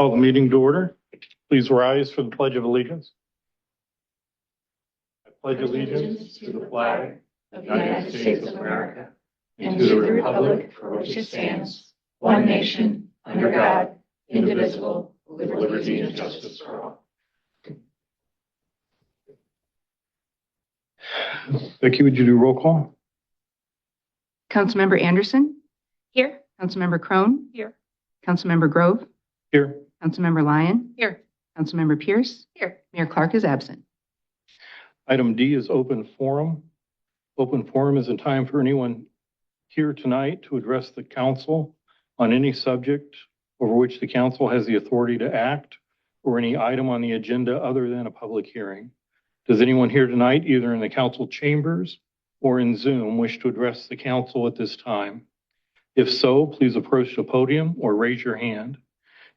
Call the meeting to order. Please rise for the Pledge of Allegiance. I pledge allegiance to the flag of the United States of America and to the republic for which it stands, one nation, under God, indivisible, with liberty and justice for all. Becky, would you do roll call? Councilmember Anderson? Here. Councilmember Crone? Here. Councilmember Grove? Here. Councilmember Lyon? Here. Councilmember Pierce? Here. Mayor Clark is absent. Item D is open forum. Open forum is a time for anyone here tonight to address the council on any subject over which the council has the authority to act or any item on the agenda other than a public hearing. Does anyone here tonight, either in the council chambers or in Zoom, wish to address the council at this time? If so, please approach the podium or raise your hand.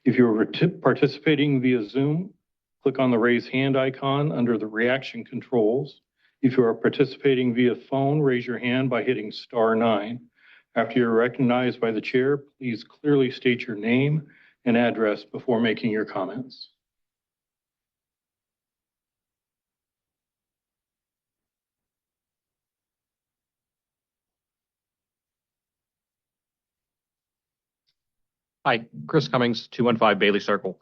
If you are participating via Zoom, click on the raise hand icon under the reaction controls. If you are participating via phone, raise your hand by hitting *9. After you're recognized by the chair, please clearly state your name and address before making your comments. Hi, Chris Cummings, 215 Bailey Circle.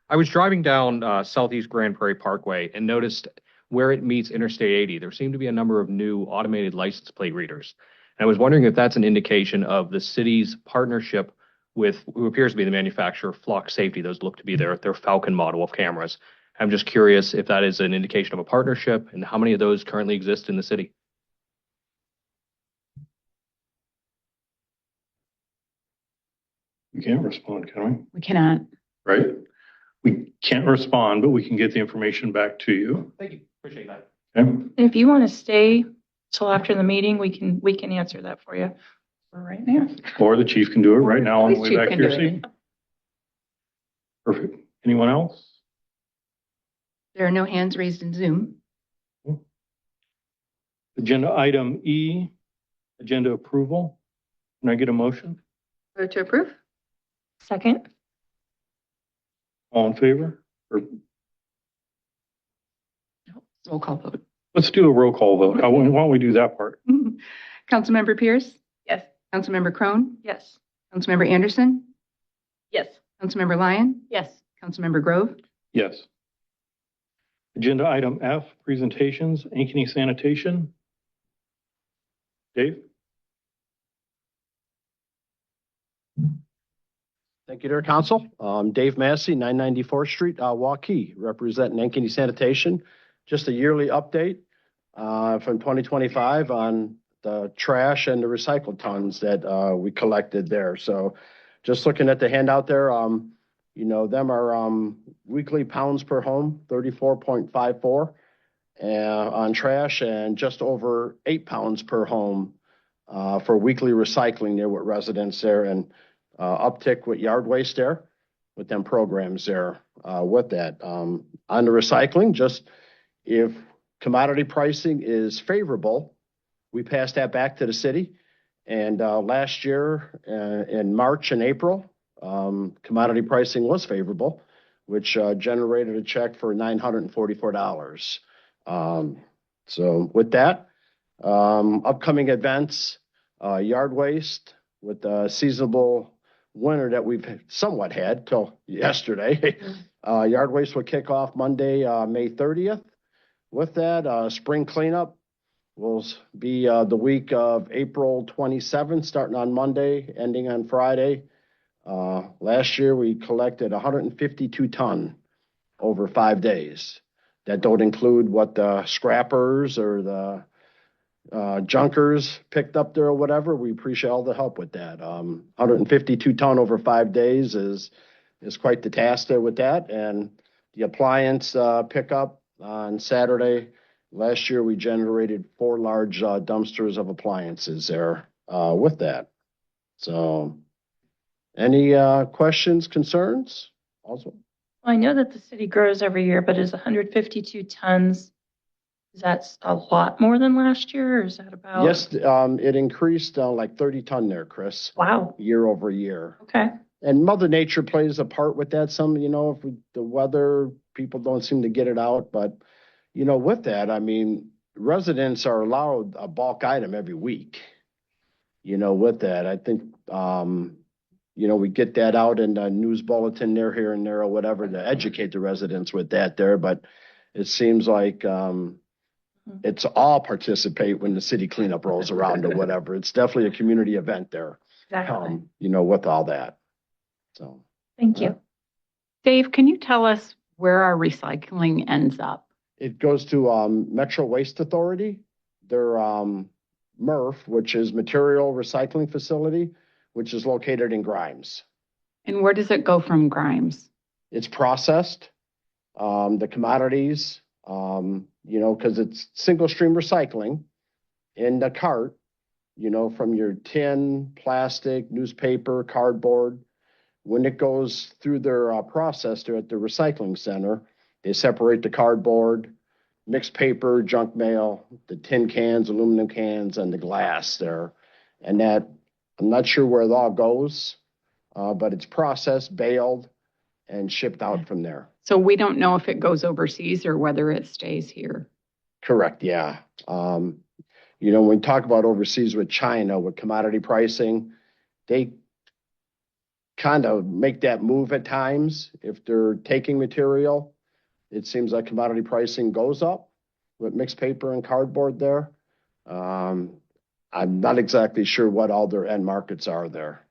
I was driving down Southeast Grand Prairie Parkway and noticed where it meets Interstate 80, there seemed to be a number of new automated license plate readers. And I was wondering if that's an indication of the city's partnership with who appears to be the manufacturer, Flock Safety. Those look to be their Falcon model of cameras. I'm just curious if that is an indication of a partnership and how many of those currently exist in the city. We can't respond, can we? We cannot. Right? We can't respond, but we can get the information back to you. Thank you. Appreciate that. Okay? And if you want to stay till after the meeting, we can answer that for you for right now. Or the chief can do it right now on the Police way chief back can to your do it. seat. Perfect. Anyone else? There are no hands raised in Zoom. Agenda item E, agenda approval. Can I get a motion? Vote to approve? Second. All in favor? Or Roll call vote. let's do a roll call vote. Why don't we do that part? Councilmember Pierce? Yes. Councilmember Crone? Yes. Councilmember Anderson? Yes. Councilmember Lyon? Yes. Councilmember Grove? Yes. Agenda item F, presentations, Ankeny Sanitation. Dave? Thank you, dear council. Dave Massey, 994th Street, Waukee, representing Ankeny Sanitation. Just a yearly update from 2025 on the trash and the recycled tons that we collected there. So just looking at the handout there, you know, them are weekly pounds per home, 34.54 on trash, and just over 8 pounds per home for weekly recycling there with residents there, and uptick with yard waste there with them programs there with that. On the recycling, just if commodity pricing is favorable, we pass that back to the city. And last year in March and April, commodity pricing was favorable, which generated a check for $944. So with that, upcoming events, yard waste with the seasonable winter that we've somewhat had till yesterday. Yard waste will kick off Monday, May 30th. With that, spring cleanup will be the week of April 27th, starting on Monday, ending on Friday. Last year, we collected 152 ton over 5 days. That don't include what the scrappers or the junkers picked up there or whatever. We appreciate all the help with that. 152 ton over 5 days is quite the task there with that. And the appliance pickup on Saturday, last year we generated 4 large dumpsters of appliances there with that. So any questions, concerns also? Well, I know that the city grows every year, but is 152 tons, is that a lot more than last year, or is that about? Yes, it increased like 30 ton there, Chris. Wow. Year over year. Okay. and Mother Nature plays a part with that. Some, if the weather, people don't seem to get it out. But, with that, I mean, residents are allowed a bulk item every week. With that, I think, we get that out in the news bulletin there, here and there, or whatever, to educate the residents with that there. But it seems like it's all participate when the city cleanup rolls around or whatever. It's definitely a community event there, Exactly. with all that. So, Thank you. Dave, can you tell us where our recycling ends up? it goes to Metro Waste Authority, their MRF, which is Material Recycling Facility, which is located in Grimes. And where does it go from Grimes? It's processed, the commodities, because it's single stream recycling in the cart, from your tin, plastic, newspaper, cardboard. When it goes through their process there at the recycling center, they separate the cardboard, mixed paper, junk mail, the tin cans, aluminum cans, and the glass there. And that, I'm not sure where it all goes, but it's processed, baled, and shipped out from there. So we don't know if it goes overseas or whether it stays here. Correct, yeah. When we talk about overseas with China, with commodity pricing, they kind of make that move at times. If they're taking material, it seems like commodity pricing goes up with mixed paper and cardboard there. I'm not exactly sure what all their end markets are there.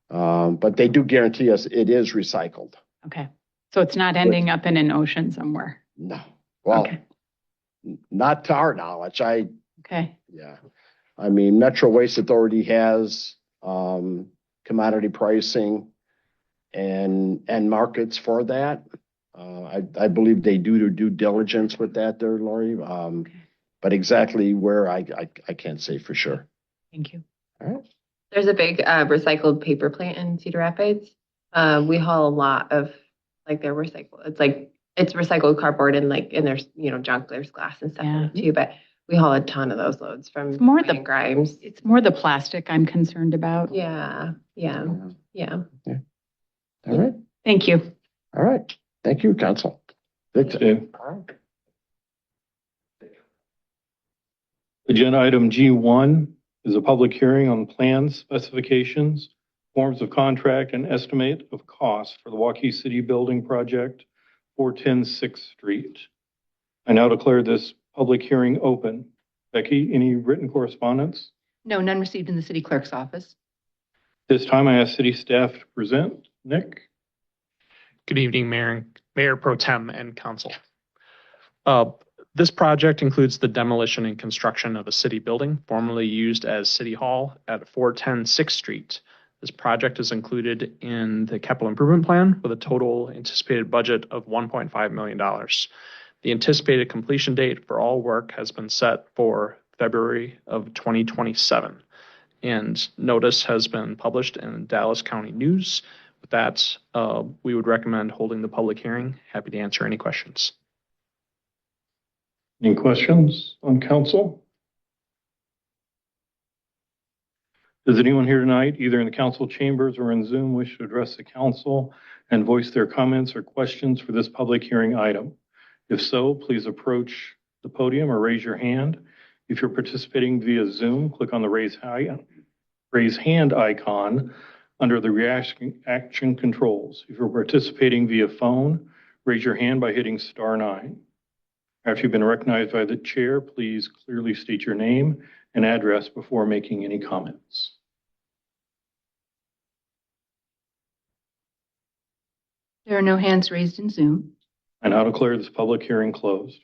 But they do guarantee us it is recycled. Okay. So it's not ending up in an ocean somewhere. No. Well, Okay. not to our knowledge. Okay. Yeah. I mean, Metro Waste Authority has commodity pricing and markets for that. I believe they do their due diligence with that there, Lori. Okay. But exactly where, I can't say for sure. Thank you. All right. There's a big recycled paper plant in Cedar Rapids. We haul a lot of their recycle. It's recycled cardboard and there's junk, there's glass and stuff in it too. But we haul a ton of those loads from Grimes. It's more the plastic I'm concerned about. Yeah. All right. Thank you. All right. Thank you, Council. Victor. Dave. All right. Agenda item G1 is a public hearing on plans, specifications, forms of contract, and estimate of cost for the Waukee City Building Project, 410 6th Street. I now declare this public hearing open. Becky, any written correspondence? No, none received in the city clerk's office. This time I ask city staff to present. Nick? Good evening, Mayor Pro Tem and Council. This project includes the demolition and construction of a city building formerly used as City Hall at 410 6th Street. This project is included in the capital improvement plan with a total anticipated budget of $1.5 million. The anticipated completion date for all work has been set for February of 2027, and notice has been published in Dallas County News. With that, we would recommend holding the public hearing. Happy to answer any questions. Any questions on council? Does anyone here tonight, either in the council chambers or in Zoom, wish to address the council and voice their comments or questions for this public hearing item? If so, please approach the podium or raise your hand. If you're participating via Zoom, click on the raise hand icon under the reaction controls. If you're participating via phone, raise your hand by hitting *9. After you've been recognized by the chair, please clearly state your name and address before making any comments. There are no hands raised in Zoom. I now declare this public hearing closed.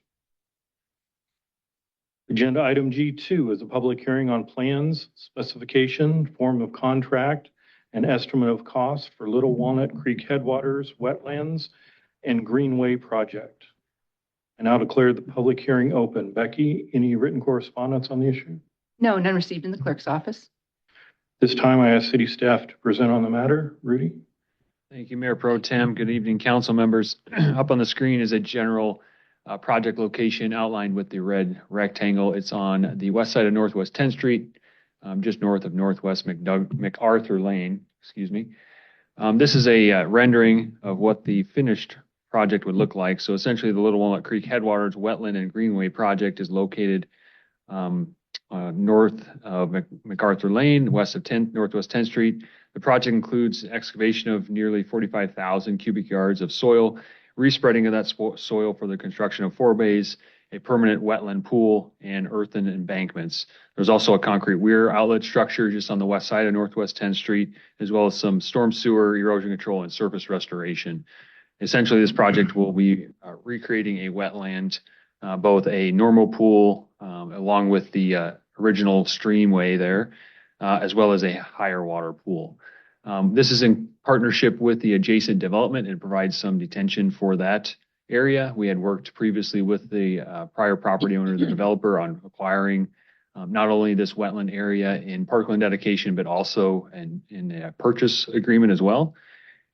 Agenda item G2 is a public hearing on plans, specification, form of contract, and estimate of cost for Little Walnut Creek Headwaters, Wetlands, and Greenway Project. I now declare the public hearing open. Becky, any written correspondence on the issue? No, none received in the clerk's office. This time I ask city staff to present on the matter. Rudy? Thank you, Mayor Pro Tem. Good evening, council members. Up on the screen is a general project location outlined with the red rectangle. It's on the west side of Northwest 10th Street, just north of Northwest MacArthur Lane, excuse me. This is a rendering of what the finished project would look like. So essentially, the Little Walnut Creek Headwaters Wetland and Greenway project is located north of MacArthur Lane, west of 10th, Northwest 10th Street. The project includes excavation of nearly 45,000 cubic yards of soil, respreading of that soil for the construction of 4 bays, a permanent wetland pool, and earthen embankments. There's also a concrete weir outlet structure just on the west side of Northwest 10th Street, as well as some storm sewer, erosion control, and surface restoration. Essentially, this project will be recreating a wetland, both a normal pool along with the original streamway there, as well as a higher water pool. This is in partnership with the adjacent development and provides some detention for that area. We had worked previously with the prior property owner, the developer, on acquiring not only this wetland area in parkland dedication, but also in a purchase agreement as well.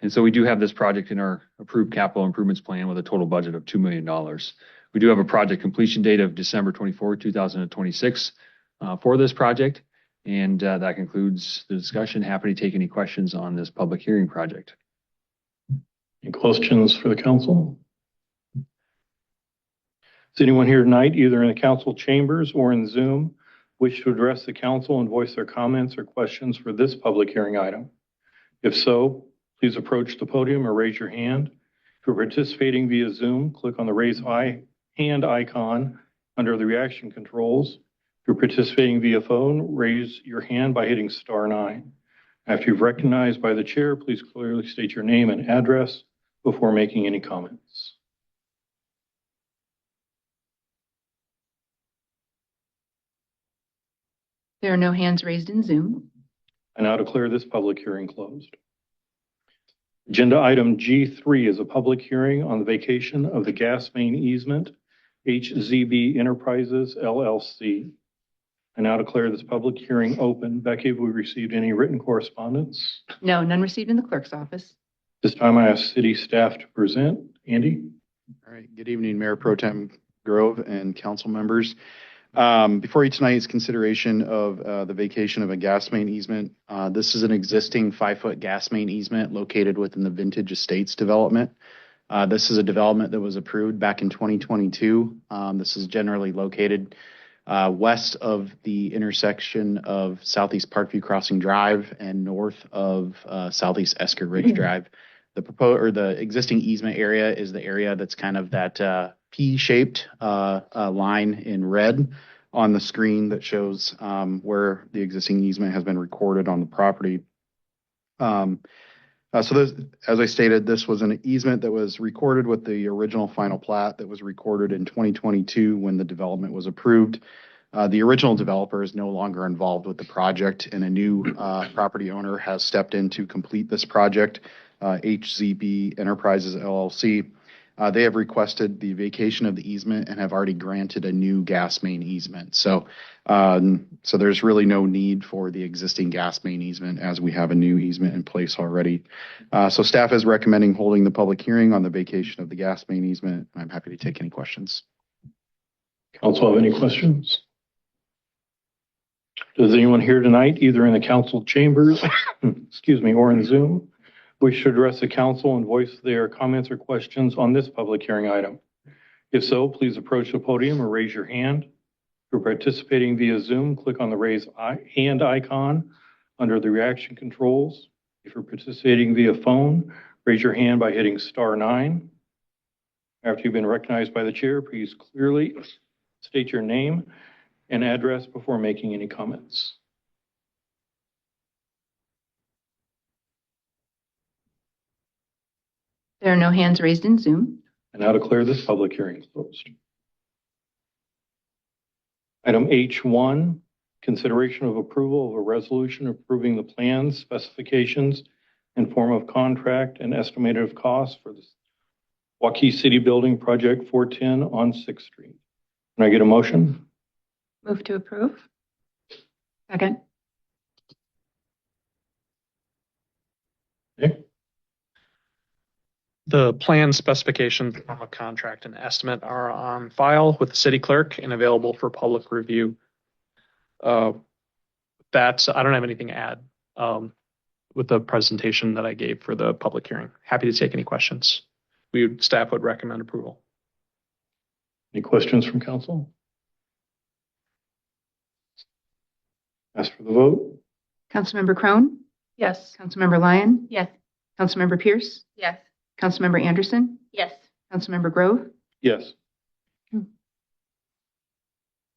And so we do have this project in our approved capital improvements plan with a total budget of $2 million. We do have a project completion date of December 24, 2026 for this project. And that concludes the discussion. Happy to take any questions on this public hearing project. Any questions for the council? Is anyone here tonight, either in the council chambers or in Zoom, wish to address the council and voice their comments or questions for this public hearing item? If so, please approach the podium or raise your hand. If you're participating via Zoom, click on the raise hand icon under the reaction controls. If you're participating via phone, raise your hand by hitting *9. After you've recognized by the chair, please clearly state your name and address before making any comments. There are no hands raised in Zoom. I now declare this public hearing closed. Agenda item G3 is a public hearing on the vacation of the gas main easement, HZB Enterprises LLC. I now declare this public hearing open. Becky, have we received any written correspondence? No, none received in the clerk's office. This time I ask city staff to present. Andy? All right. Good evening, Mayor Pro Tem Grove and council members. Before you tonight is consideration of the vacation of a gas main easement. This is an existing 5-foot gas main easement located within the Vintage Estates development. This is a development that was approved back in 2022. This is generally located west of the intersection of Southeast Parkview Crossing Drive and north of Southeast Esker Ridge Drive. The existing easement area is the area that's kind of that P-shaped line in red on the screen that shows where the existing easement has been recorded on the property. So this, as I stated, this was an easement that was recorded with the original final plat that was recorded in 2022 when the development was approved. The original developer is no longer involved with the project, and a new property owner has stepped in to complete this project, HZB Enterprises LLC. They have requested the vacation of the easement and have already granted a new gas main easement. So there's really no need for the existing gas main easement as we have a new easement in place already. So staff is recommending holding the public hearing on the vacation of the gas main easement. I'm happy to take any questions. Council have any questions? Does anyone here tonight, either in the council chambers, excuse me, or in Zoom, wish to address the council and voice their comments or questions on this public hearing item? If so, please approach the podium or raise your hand. If you're participating via Zoom, click on the raise hand icon under the reaction controls. If you're participating via phone, raise your hand by hitting *9. After you've been recognized by the chair, please clearly state your name and address before making any comments. There are no hands raised in Zoom. I now declare this public hearing closed. Item H1, consideration of approval of a resolution approving the plans, specifications, and form of contract and estimated of costs for the Waukee City Building Project 410 on 6th Street. Can I get a motion? Move to approve. Second. Okay. The plan specifications, form of contract, and estimate are on file with the city clerk and available for public review. I don't have anything to add. with the presentation that I gave for the public hearing. Happy to take any questions. Staff would recommend approval. Any questions from council? Ask for the vote. Councilmember Crone, Yes. Councilmember Lyon, Yes. Councilmember Pierce, Yes. Councilmember Anderson, Yes. Councilmember Grove, Yes.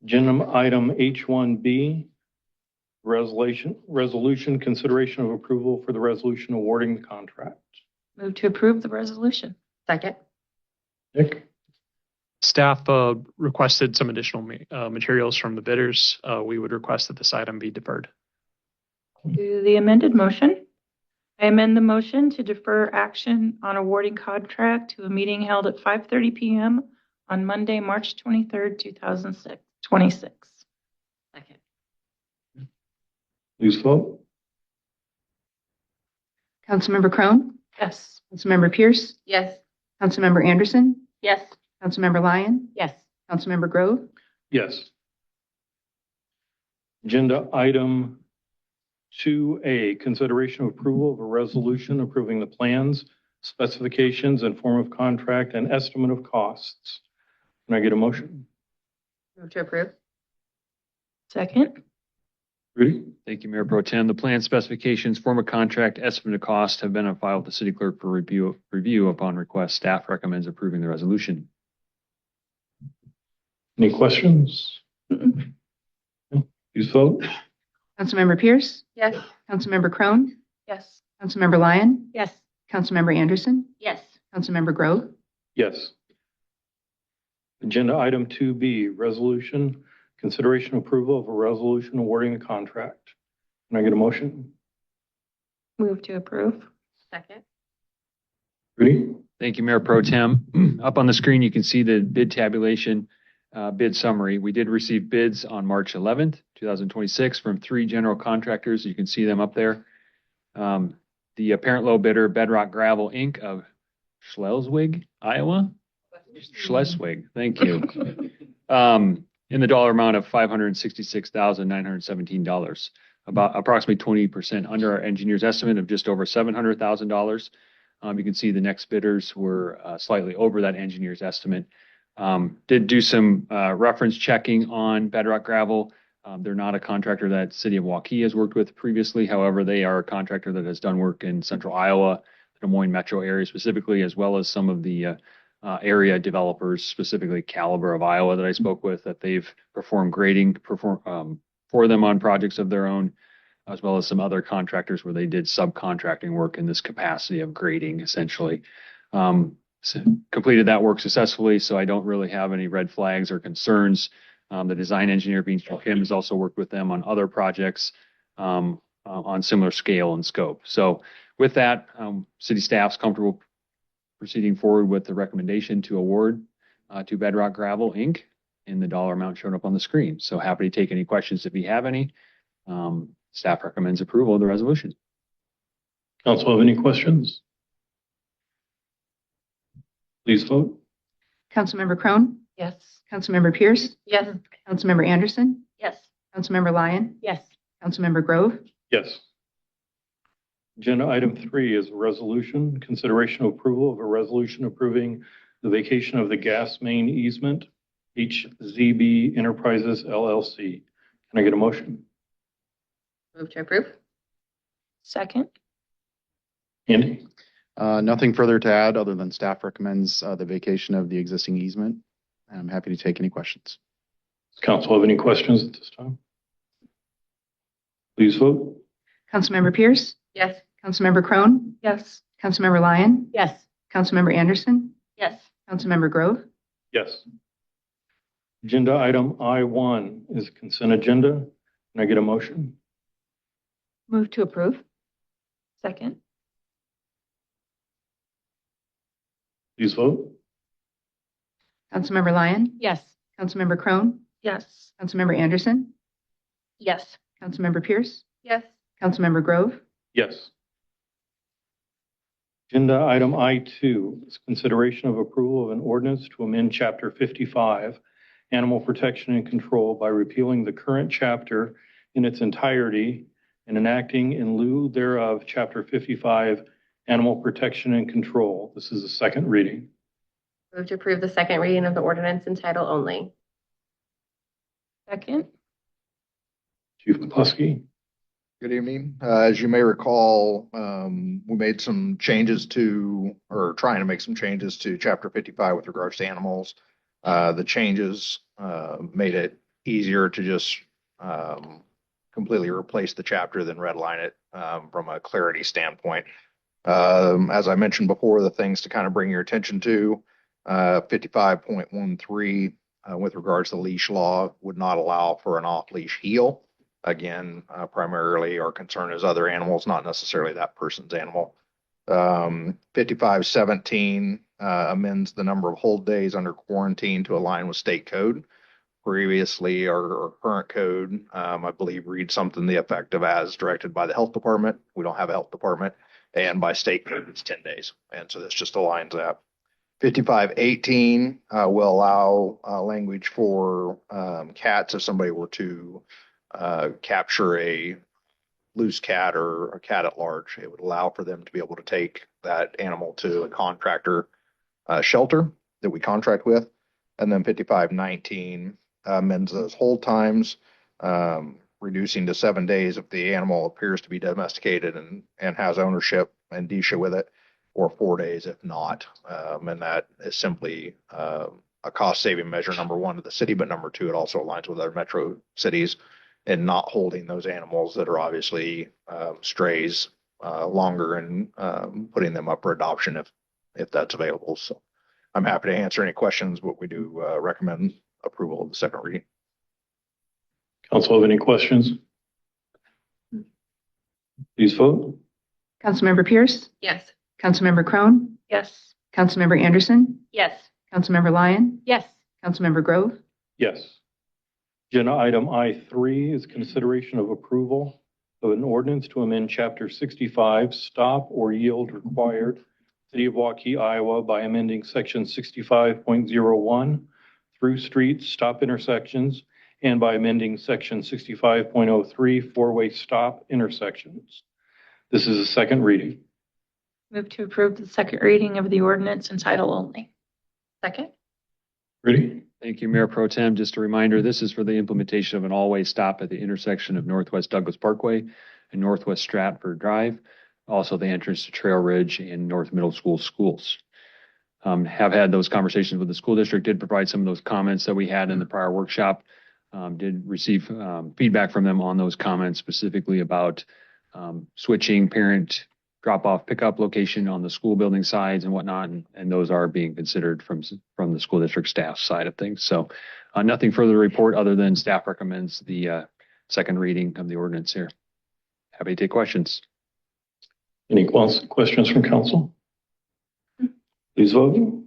Agenda item H1B, resolution consideration of approval for the resolution awarding the contract. Move to approve the resolution. Second. Nick? Staff requested some additional materials from the bidders. We would request that this item be deferred. To the amended motion. I amend the motion to defer action on awarding contract to a meeting held at 5:30 PM on Monday, March 23rd, 2026. Second. Please vote. Councilmember Crone, Yes. Councilmember Pierce, Yes. Councilmember Anderson, Yes. Councilmember Lyon, Yes. Councilmember Grove, Yes. Agenda item 2A, consideration of approval of a resolution approving the plans, specifications, and form of contract and estimate of costs. Can I get a motion? Move to approve. Second. Rudy? Thank you, Mayor Pro Tem. The plan specifications, form of contract, estimate of cost have been on file with the city clerk for review upon request. Staff recommends approving the resolution. Any questions? Please vote. Councilmember Pierce, Yes. Councilmember Crone, Yes. Councilmember Lyon, Yes. Councilmember Anderson, Yes. Councilmember Grove, Yes. Agenda item 2B, resolution, consideration approval of a resolution awarding the contract. Can I get a motion? Move to approve. Second. Rudy? Thank you, Mayor Pro Tem. Up on the screen, you can see the bid tabulation, bid summary. We did receive bids on March 11th, 2026 from 3 general contractors. You can see them up there. The apparent low bidder, Bedrock Gravel Inc. of Schleswig, Iowa. Schleswig, thank you. In the dollar amount of $566,917, about approximately 20% under our engineer's estimate of just over $700,000. You can see the next bidders were slightly over that engineer's estimate. Did do some reference checking on Bedrock Gravel. They're not a contractor that City of Waukee has worked with previously. However, they are a contractor that has done work in central Iowa, the Des Moines metro area specifically, as well as some of the area developers, specifically Caliber of Iowa that I spoke with, that they've performed grading for them on projects of their own, as well as some other contractors where they did subcontracting work in this capacity of grading, essentially. Completed that work successfully, so I don't really have any red flags or concerns. The design engineer, Beanstalk Kim, has also worked with them on other projects on similar scale and scope. So with that, city staff's comfortable proceeding forward with the recommendation to award to Bedrock Gravel Inc. in the dollar amount shown up on the screen. So happy to take any questions if you have any. Staff recommends approval of the resolution. Council have any questions? Please vote. Councilmember Crone, Yes. Councilmember Pierce, Yes. Councilmember Anderson, Yes. Councilmember Lyon, Yes. Councilmember Grove, Yes. Agenda item 3 is a resolution, consideration of approval of a resolution approving the vacation of the gas main easement, HZB Enterprises LLC. Can I get a motion? Move to approve. Second. Andy? Nothing further to add other than staff recommends the vacation of the existing easement. And I'm happy to take any questions. Does council have any questions at this time? Please vote. Councilmember Pierce, Yes. Councilmember Crone, Yes. Councilmember Lyon, Yes. Councilmember Anderson, Yes. Councilmember Grove, Yes. Agenda item I1 is consent agenda. Can I get a motion? Move to approve. Second. Please vote. Councilmember Lyon, Yes. Councilmember Crone, Yes. Councilmember Anderson, Yes. Councilmember Pierce, Yes. Councilmember Grove, Yes. Agenda item I2 is consideration of approval of an ordinance to amend Chapter 55, Animal Protection and Control, by repealing the current chapter in its entirety and enacting in lieu thereof Chapter 55, Animal Protection and Control. This is the second reading. Move to approve the second reading of the ordinance in title only. Second. Chief McCluskey. Good evening. As you may recall, we made some changes to, or trying to make some changes to Chapter 55 with regards to animals. The changes made it easier to just completely replace the chapter than redline it from a clarity standpoint. As I mentioned before, the things to kind of bring your attention to, 55.13 with regards to leash law would not allow for an off-leash heel. Again, primarily our concern is other animals, not necessarily that person's animal. 55.17 amends the number of hold days under quarantine to align with state code. Previously, our current code, I believe, reads something to the effect of as directed by the health department. We don't have a health department. And by state code, it's 10 days. And so this just aligns that. 55.18 will allow language for cats if somebody were to capture a loose cat or a cat at large. It would allow for them to be able to take that animal to a contractor shelter that we contract with. And then 55.19 amends those hold times, reducing to 7 days if the animal appears to be domesticated and has ownership and DSHA with it, or 4 days if not. And that is simply a cost-saving measure, number one, to the city, but number two, it also aligns with other metro cities in not holding those animals that are obviously strays longer and putting them up for adoption if that's available. So I'm happy to answer any questions, but we do recommend approval of the second reading. Council have any questions? Please vote. Councilmember Pierce, Yes. Councilmember Crone, Yes. Councilmember Anderson, Yes. Councilmember Lyon, Yes. Councilmember Grove, Yes. Agenda item I3 is consideration of approval of an ordinance to amend Chapter 65, Stop or Yield Required, City of Waukee, Iowa, by amending Section 65.01 through streets, stop intersections, and by amending Section 65.03 four-way stop intersections. This is a second reading. Move to approve the second reading of the ordinance in title only. Second. Ready? Thank you, Mayor Pro Tem. Just a reminder, this is for the implementation of an all-way stop at the intersection of Northwest Douglas Parkway and Northwest Stratford Drive. Also the entrance to Trail Ridge and North Middle School schools. Have had those conversations with the school district, did provide some of those comments that we had in the prior workshop. Did receive feedback from them on those comments, specifically about switching parent drop-off pickup location on the school building sides and whatnot, and those are being considered from the school district staff side of things. So nothing further to report other than staff recommends the second reading of the ordinance here. Happy to take questions. Any questions from council? Please vote.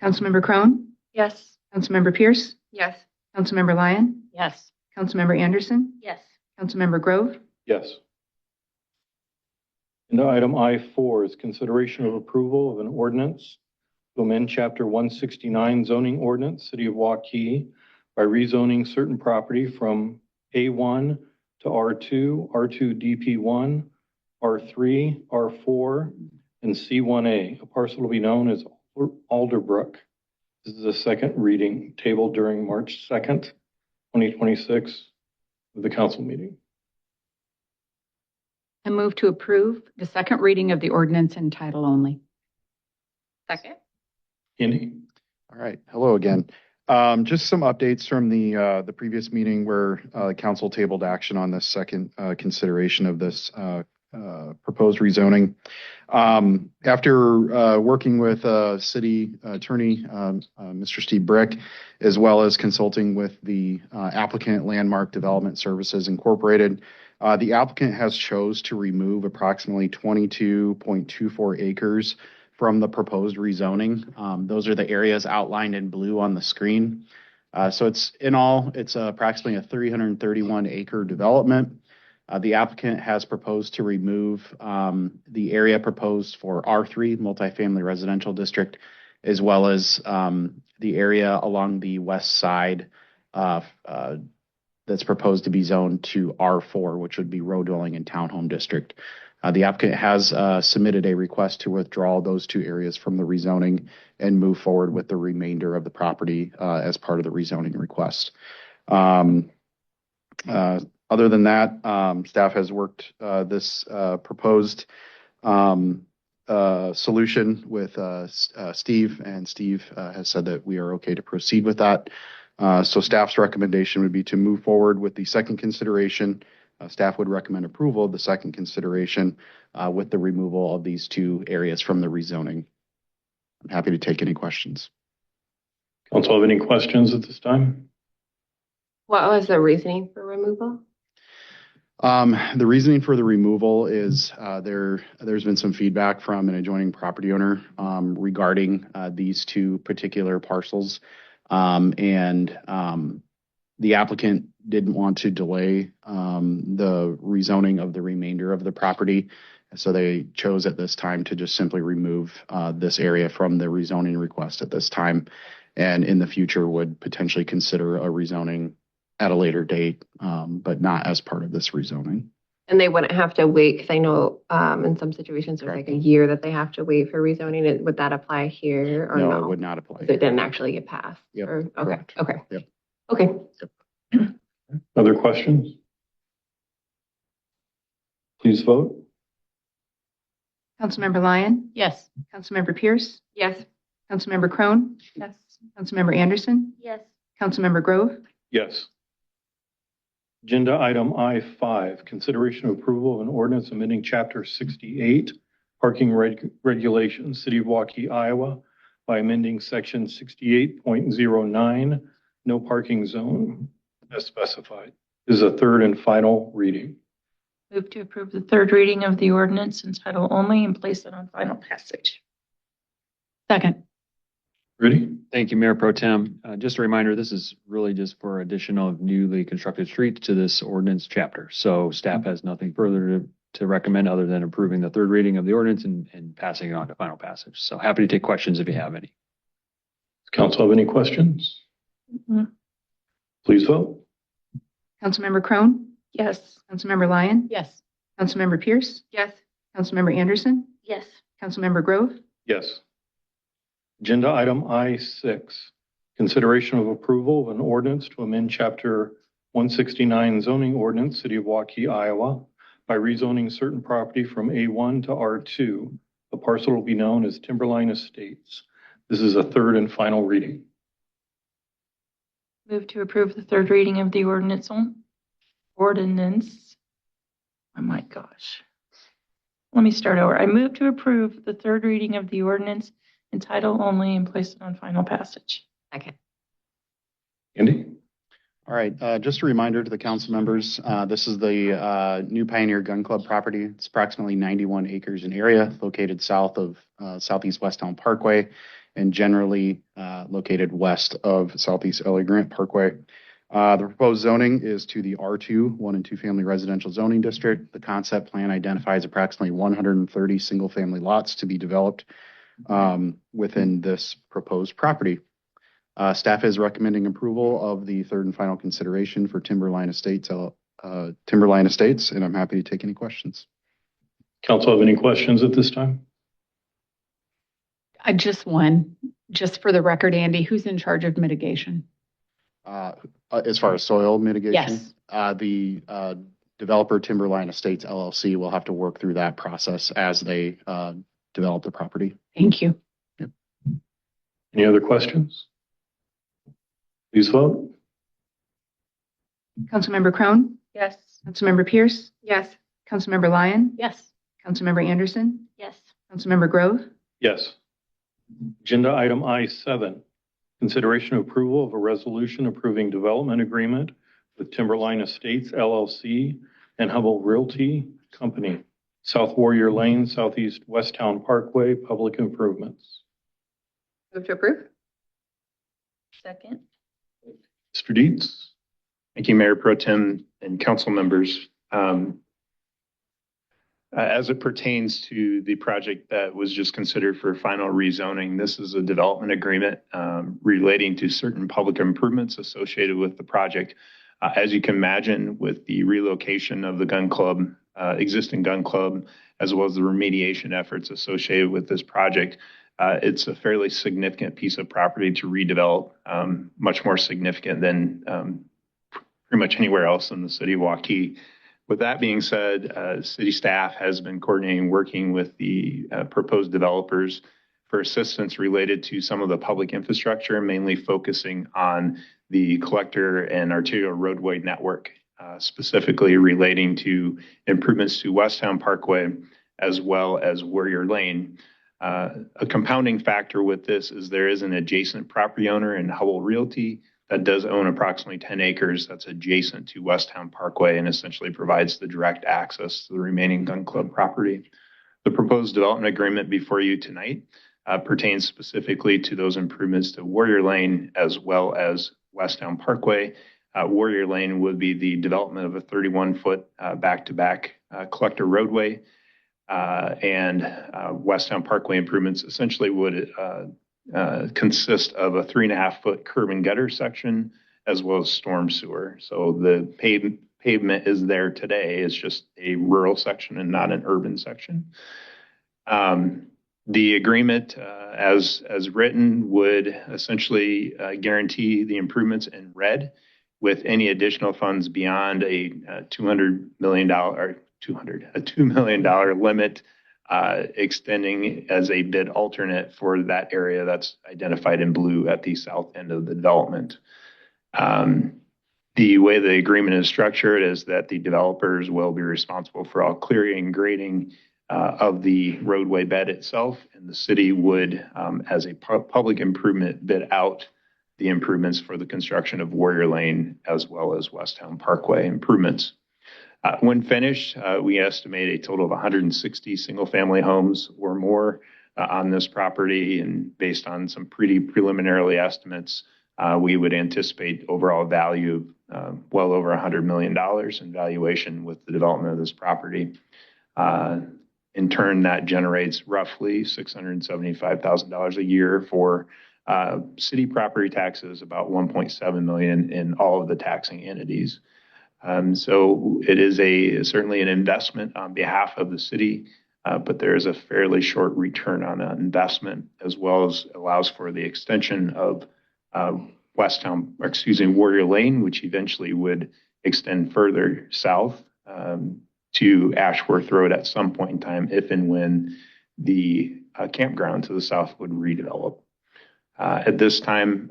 Councilmember Crone, Yes. Councilmember Pierce, Yes. Councilmember Lyon, Yes. Councilmember Anderson, Yes. Councilmember Grove, Yes. And item I4 is consideration of approval of an ordinance to amend Chapter 169 zoning ordinance, City of Waukee, by rezoning certain property from A1 to R2, R2 DP1, R3, R4, and C1A. A parcel will be known as Alderbrook. This is a second reading tabled during March 2nd, 2026 of the council meeting. I move to approve the second reading of the ordinance in title only. Second. Andy? All right. Hello again. Just some updates from the previous meeting where council tabled action on this second consideration of this proposed rezoning. After working with city attorney, Mr. Steve Brick, as well as consulting with the applicant Landmark Development Services Incorporated, the applicant has chose to remove approximately 22.24 acres from the proposed rezoning. Those are the areas outlined in blue on the screen. So it's approximately a 331 acre development. The applicant has proposed to remove the area proposed for R3 multifamily residential district, as well as the area along the west side that's proposed to be zoned to R4, which would be row dwelling and townhome district. The applicant has submitted a request to withdraw those two areas from the rezoning and move forward with the remainder of the property as part of the rezoning request. Other than that, staff has worked this proposed solution with Steve, and Steve has said that we are okay to proceed with that. So staff's recommendation would be to move forward with the second consideration. Staff would recommend approval of the second consideration with the removal of these two areas from the rezoning. I'm happy to take any questions. Council have any questions at this time? What was the reasoning for removal? The reasoning for the removal is there's been some feedback from an adjoining property owner regarding these two particular parcels. The applicant didn't want to delay the rezoning of the remainder of the property. So they chose at this time to just simply remove this area from the rezoning request at this time. And in the future would potentially consider a rezoning at a later date, but not as part of this rezoning. And they wouldn't have to wait, because I know in some situations there's like a year that they have to wait for rezoning. Would that apply here or no? No, it would not apply. So it didn't actually get passed? Yep, Okay, correct. okay. Yep. Okay. Other questions? Please vote. Councilmember Lyon, Yes. Councilmember Pierce, Yes. Councilmember Crone, Yes. Councilmember Anderson, Yes. Councilmember Grove, Yes. Agenda item I5, consideration of approval of an ordinance amending chapter 68, parking regulations, City of Waukee, Iowa, by amending section 68.09, no parking zone, as specified. This is a third and final reading. Move to approve the third reading of the ordinance in title only and place it on final passage. Second. Ready? Thank you, Mayor Pro Tem. Just a reminder, this is really just for addition of newly constructed streets to this ordinance chapter. So staff has nothing further to recommend other than approving the third reading of the ordinance and passing it on to final passage. So happy to take questions if you have any. Does council have any questions? Mhm. Please vote. Councilmember Crone, Yes. Councilmember Lyon, Yes. Councilmember Pierce, Yes. Councilmember Anderson, Yes. Councilmember Grove, Yes. Agenda item I6, consideration of approval of an ordinance to amend chapter 169 zoning ordinance, City of Waukee, Iowa, by rezoning certain property from A1 to R2. The parcel will be known as Timberline Estates. This is a third and final reading. Move to approve the third reading of the ordinance. Oh my gosh. Let me start over. I move to approve the third reading of the ordinance in title only and place it on final passage. Okay. Andy? All right, just a reminder to the council members, this is the new Pioneer Gun Club property. It's approximately 91 acres in area located south of Southeast Westtown Parkway and generally located west of Southeast Ellie Grant Parkway. The proposed zoning is to the R2, 1 and 2 family residential zoning district. The concept plan identifies approximately 130 single family lots to be developed within this proposed property. Staff is recommending approval of the third and final consideration for Timberline Estates, and I'm happy to take any questions. Council have any questions at this time? I just one, just for the record, Andy, who's in charge of mitigation? As far as soil mitigation, Yes. The developer Timberline Estates LLC will have to work through that process as they develop the property. Thank you. Any other questions? Please vote. Councilmember Crone, Yes. Councilmember Pierce, Yes. Councilmember Lyon, Yes. Councilmember Anderson, Yes. Councilmember Grove, Yes. Agenda item I7, consideration of approval of a resolution approving development agreement with Timberline Estates LLC and Hubble Realty Company, South Warrior Lane, Southeast Westtown Parkway, public improvements. Move to approve? Second. Mr. Dietz? Thank you, Mayor Pro Tem and council members. As it pertains to the project that was just considered for final rezoning, this is a development agreement relating to certain public improvements associated with the project. As you can imagine, with the relocation of the gun club, existing gun club, as well as the remediation efforts associated with this project, it's a fairly significant piece of property to redevelop, much more significant than pretty much anywhere else in the city of Waukee. With that being said, city staff has been coordinating, working with the proposed developers for assistance related to some of the public infrastructure, mainly focusing on the collector and arterial roadway network, specifically relating to improvements to Westtown Parkway as well as Warrior Lane. A compounding factor with this is there is an adjacent property owner in Hubble Realty that does own approximately 10 acres that's adjacent to Westtown Parkway and essentially provides the direct access to the remaining gun club property. The proposed development agreement before you tonight pertains specifically to those improvements to Warrior Lane as well as Westtown Parkway. Warrior Lane would be the development of a 31-foot back-to-back collector roadway, and Westtown Parkway improvements essentially would consist of a 3.5-foot curb and gutter section as well as storm sewer. So the pavement is there today. It's just a rural section and not an urban section. The agreement, as written, would essentially guarantee the improvements in red, with any additional funds beyond a $2 million limit extending as a bid alternate for that area that's identified in blue at the south end of the development. The way the agreement is structured is that the developers will be responsible for all clearing and grading of the roadway bed itself, and the city would, as a public improvement, bid out the improvements for the construction of Warrior Lane as well as Westtown Parkway improvements. When finished, we estimate a total of 160 single-family homes or more on this property, and based on some pretty preliminary estimates, we would anticipate overall value of well over $100 million in valuation with the development of this property. In turn, that generates roughly $675,000 a year for city property taxes, about $1.7 million in all of the taxing entities. So it is certainly an investment on behalf of the city, but there is a fairly short return on that investment, as well as allows for the extension of Warrior Lane, which eventually would extend further south to Ashworth Road at some point in time, if and when the campground to the south would redevelop. At this time,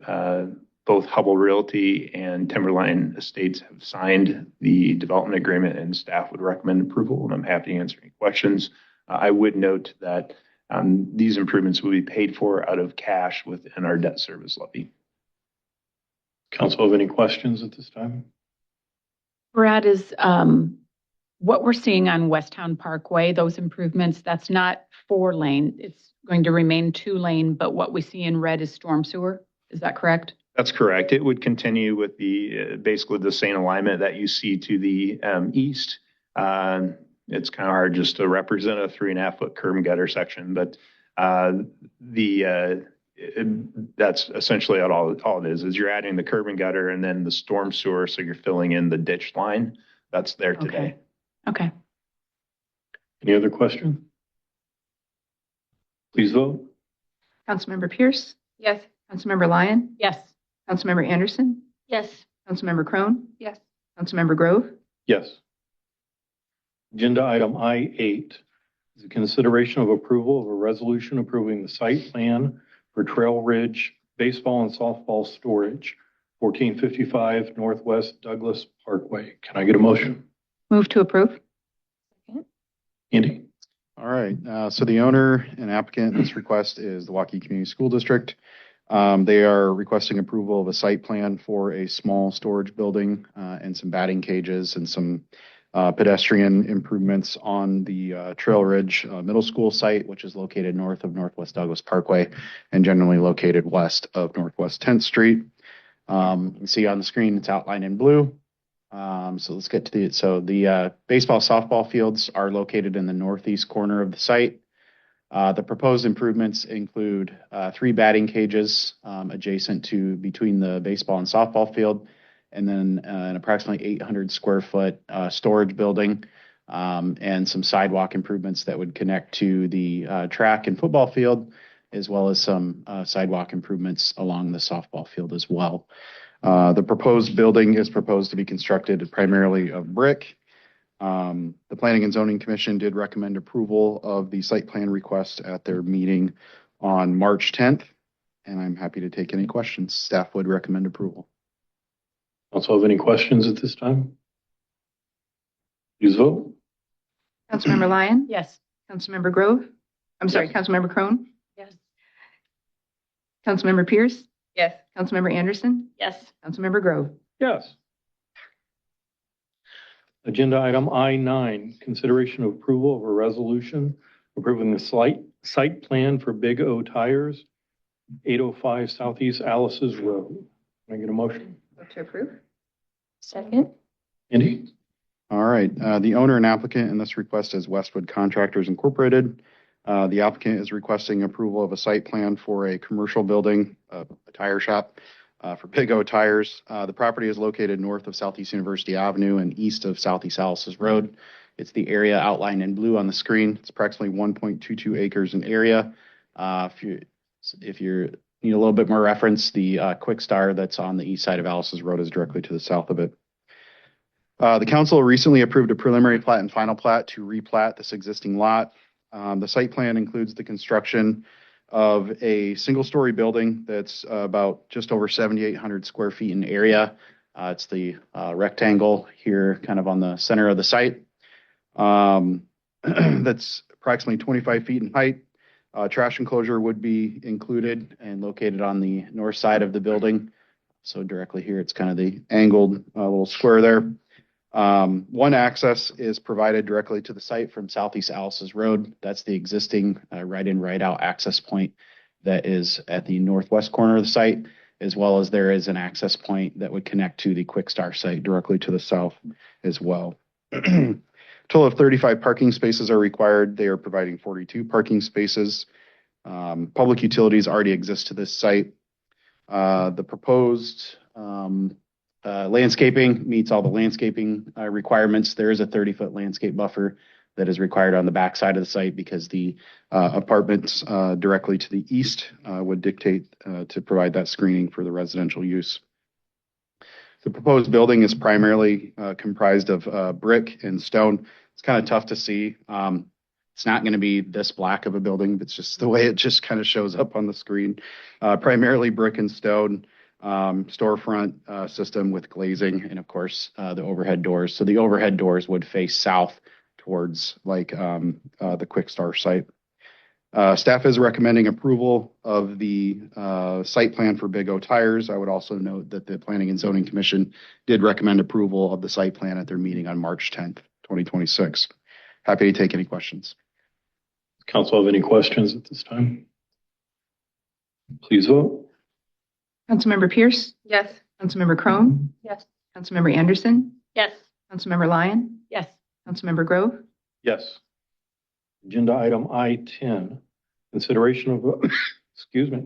both Hubble Realty and Timberline Estates have signed the development agreement, and staff would recommend approval, and I'm happy to answer any questions. I would note that these improvements will be paid for out of cash within our debt service levy. Council have any questions at this time? Brad, is what we're seeing on Westtown Parkway, those improvements, that's not 4-lane. It's going to remain 2-lane, but what we see in red is storm sewer. Is that correct? That's correct. It would continue with basically the same alignment that you see to the east. It's kind of hard just to represent a 3.5-foot curb and gutter section, but that's essentially all it is you're adding the curb and gutter and then the storm sewer, so you're filling in the ditch line that's there today. Okay. Any other question? Please vote. Councilmember Pierce, Yes. Councilmember Lyon, Yes. Councilmember Anderson, Yes. Councilmember Crone, Yes. Councilmember Grove, Yes. Agenda item I-8 is a consideration of approval of a resolution approving the site plan for Trail Ridge Baseball and Softball Storage, 1455 Northwest Douglas Parkway. Can I get a motion? move to approve. Andy? All right, so the owner and applicant in this request is the Waukee Community School District. They are requesting approval of a site plan for a small storage building and some batting cages and some pedestrian improvements on the Trail Ridge Middle School site, which is located north of Northwest Douglas Parkway and generally located west of Northwest 10th Street. You can see on the screen it's outlined in blue. So let's get to the baseball softball fields are located in the northeast corner of the site. The proposed improvements include 3 batting cages adjacent to between the baseball and softball field, and then an approximately 800 square foot storage building, and some sidewalk improvements that would connect to the track and football field, as well as some sidewalk improvements along the softball field as well. The proposed building is proposed to be constructed primarily of brick. The Planning and Zoning Commission did recommend approval of the site plan request at their meeting on March 10th, and I'm happy to take any questions. Staff would recommend approval. Also have any questions at this time? Please vote. Councilmember Lyon? Yes. Councilmember Grove? I'm sorry, Yes. Councilmember Crone? Yes. Councilmember Pierce? Yes. Councilmember Anderson? Yes. Councilmember Grove? Yes. Agenda item I9, consideration of approval of a resolution approving the site plan for Big O Tires, 805 Southeast Alice's Road. Can I get a motion? Move to approve. Second. Indy? All right, the owner and applicant in this request is Westwood Contractors Incorporated. The applicant is requesting approval of a site plan for a commercial building, a tire shop, for Big O Tires. The property is located north of Southeast University Avenue and east of Southeast Alice's Road. It's the area outlined in blue on the screen. It's approximately 1.22 acres in area. If you need a little bit more reference, the Quick Star that's on the east side of Alice's Road is directly to the south of it. The council recently approved a preliminary plat and final plat to replat this existing lot. The site plan includes the construction of a single-story building that's about just over 7,800 square feet in area. It's the rectangle here kind of on the center of the site. That's approximately 25 feet in height. Trash enclosure would be included and located on the north side of the building. So directly here, it's kind of the angled little square there. One access is provided directly to the site from Southeast Alice's Road. That's the existing right-in, right-out access point that is at the northwest corner of the site, as well as there is an access point that would connect to the Quick Star site directly to the south as well. Total of 35 parking spaces are required. They are providing 42 parking spaces. Public utilities already exist to this site. The proposed landscaping meets all the landscaping requirements. There is a 30-foot landscape buffer that is required on the back side of the site because the apartments directly to the east would dictate to provide that screening for the residential use. The proposed building is primarily comprised of brick and stone. It's kind of tough to see. It's not going to be this black of a building. It's just the way it just kind of shows up on the screen. Primarily brick and stone. Storefront system with glazing and of course the overhead doors. So the overhead doors would face south towards like the Quick Star site. Staff is recommending approval of the site plan for Big O Tires. I would also note that the Planning and Zoning Commission did recommend approval of the site plan at their meeting on March 10th, 2026. Happy to take any questions. Council have any questions at this time? Please vote. Councilmember Pierce? Yes. Councilmember Crone? Yes. Councilmember Anderson? Yes. Councilmember Lyon? Yes. Councilmember Grove? Yes. Agenda item I10, consideration of, excuse me.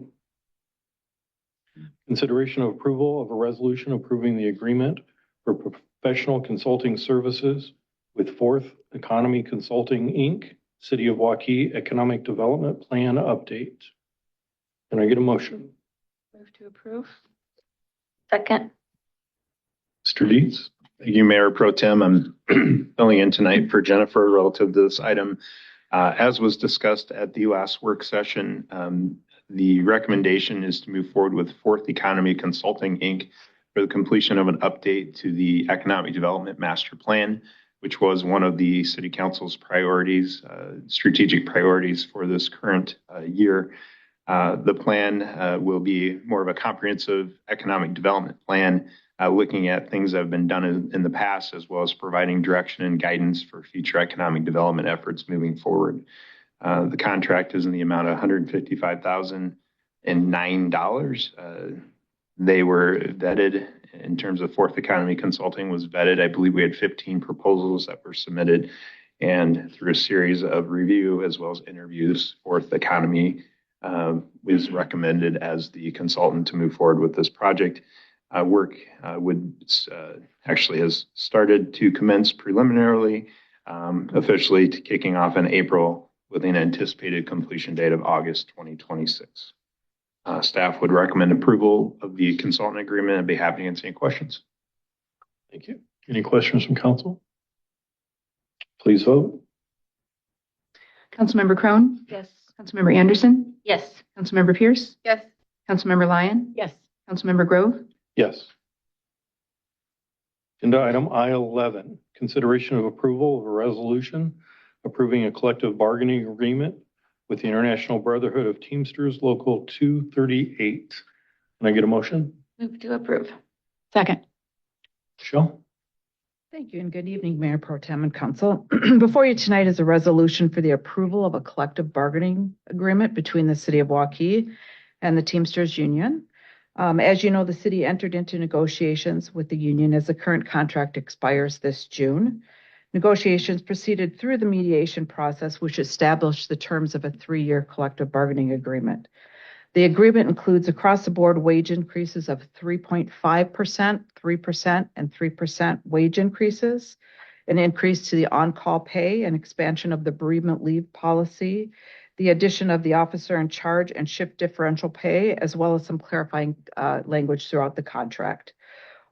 Consideration of approval of a resolution approving the agreement for professional consulting services with Fourth Economy Consulting, Inc., City of Waukee Economic Development Plan Update. Can I get a motion? Move to approve. Second. Mr. Deeds? Thank you, Mayor Pro Tem. I'm filling in tonight for Jennifer relative to this item. As was discussed at the last work session, the recommendation is to move forward with Fourth Economy Consulting, Inc. for the completion of an update to the Economic Development Master Plan, which was one of the City Council's priorities, strategic priorities for this current year. The plan will be more of a comprehensive economic development plan, looking at things that have been done in the past, as well as providing direction and guidance for future economic development efforts moving forward. The contract is in the amount of $155,009. They were vetted in terms of Fourth Economy Consulting was vetted. I believe we had 15 proposals that were submitted, and through a series of review as well as interviews, Fourth Economy was recommended as the consultant to move forward with this project. Work actually has started to commence preliminarily, officially to kicking off in April with an anticipated completion date of August 2026. Staff would recommend approval of the consultant agreement and be happy to answer any questions. Thank you. Any questions from council? Please vote. Councilmember Crone? Yes. Councilmember Anderson? Yes. Councilmember Pierce? Yes. Councilmember Lyon? Yes. Councilmember Grove? Yes. Agenda item I-11, consideration of approval of a resolution approving a collective bargaining agreement with the International Brotherhood of Teamsters Local 238. Can I get a motion? Move to approve. Second. Michelle? Thank you and good evening, Mayor Pro Tem and Council. Before you tonight is a resolution for the approval of a collective bargaining agreement between the City of Waukee and the Teamsters Union. As you know, the city entered into negotiations with the union as the current contract expires this June. Negotiations proceeded through the mediation process, which established the terms of a 3-year collective bargaining agreement. The agreement includes across-the-board wage increases of 3.5%, 3%, and 3% wage increases, an increase to the on-call pay, an expansion of the bereavement leave policy, the addition of the officer in charge and shift differential pay, as well as some clarifying language throughout the contract.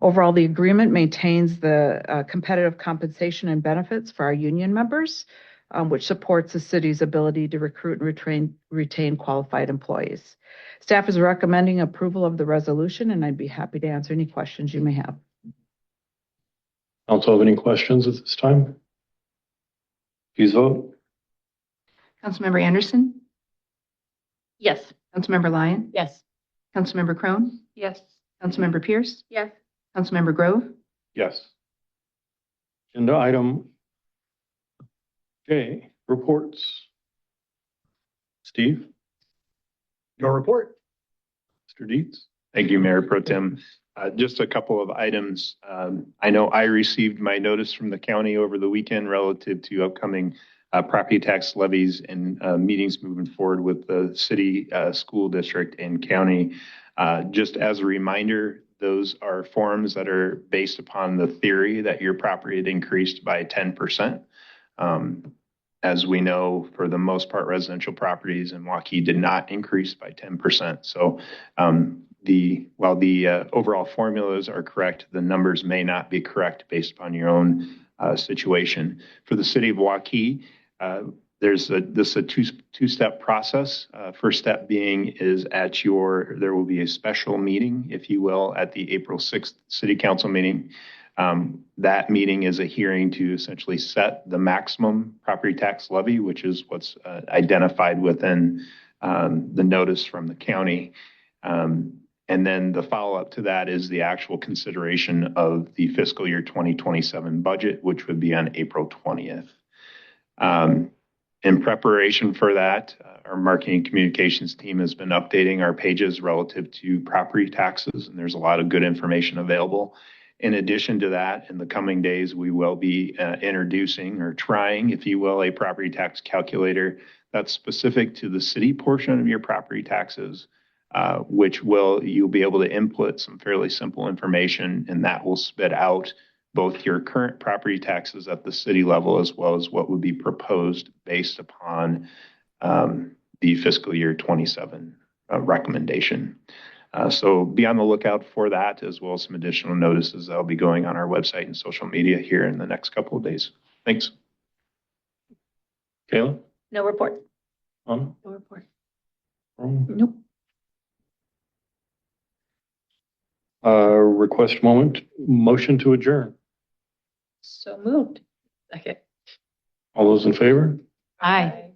Overall, the agreement maintains the competitive compensation and benefits for our union members, which supports the city's ability to recruit and retain qualified employees. Staff is recommending approval of the resolution, and I'd be happy to answer any questions you may have. Council have any questions at this time? Please vote. Councilmember Anderson? Yes. Councilmember Lyon? Yes. Councilmember Crone? Yes. Councilmember Pierce? Yes. Councilmember Grove? Yes. Agenda item J, reports. Steve? No report. Mr. Dietz? Thank you, Mayor Pro Tem. Just a couple of items. I know I received my notice from the county over the weekend relative to upcoming property tax levies and meetings moving forward with the city, school district, and county. Just as a reminder, those are forms that are based upon the theory that your property had increased by 10%. As we know, for the most part, residential properties in Waukee did not increase by 10%. So while the overall formulas are correct, the numbers may not be correct based upon your own situation. For the city of Waukee, this is a two-step process. First step being is there will be a special meeting, if you will, at the April 6th city council meeting. That meeting is a hearing to essentially set the maximum property tax levy, which is what's identified within the notice from the county. And then the follow-up to that is the actual consideration of the fiscal year 2027 budget, which would be on April 20th. In preparation for that, our marketing and communications team has been updating our pages relative to property taxes, and there's a lot of good information available. In addition to that, in the coming days, we will be introducing or trying, if you will, a property tax calculator that's specific to the city portion of your property taxes, which you'll be able to input some fairly simple information, and that will spit out both your current property taxes at the city level as well as what would be proposed based upon the fiscal year 27 recommendation. So be on the lookout for that, as well as some additional notices that'll be going on our website and social media here in the next couple of days. Thanks. Kayla? No report. On? No report. Nope. Request motion to adjourn. So moved. Second. All those in favor? Aye.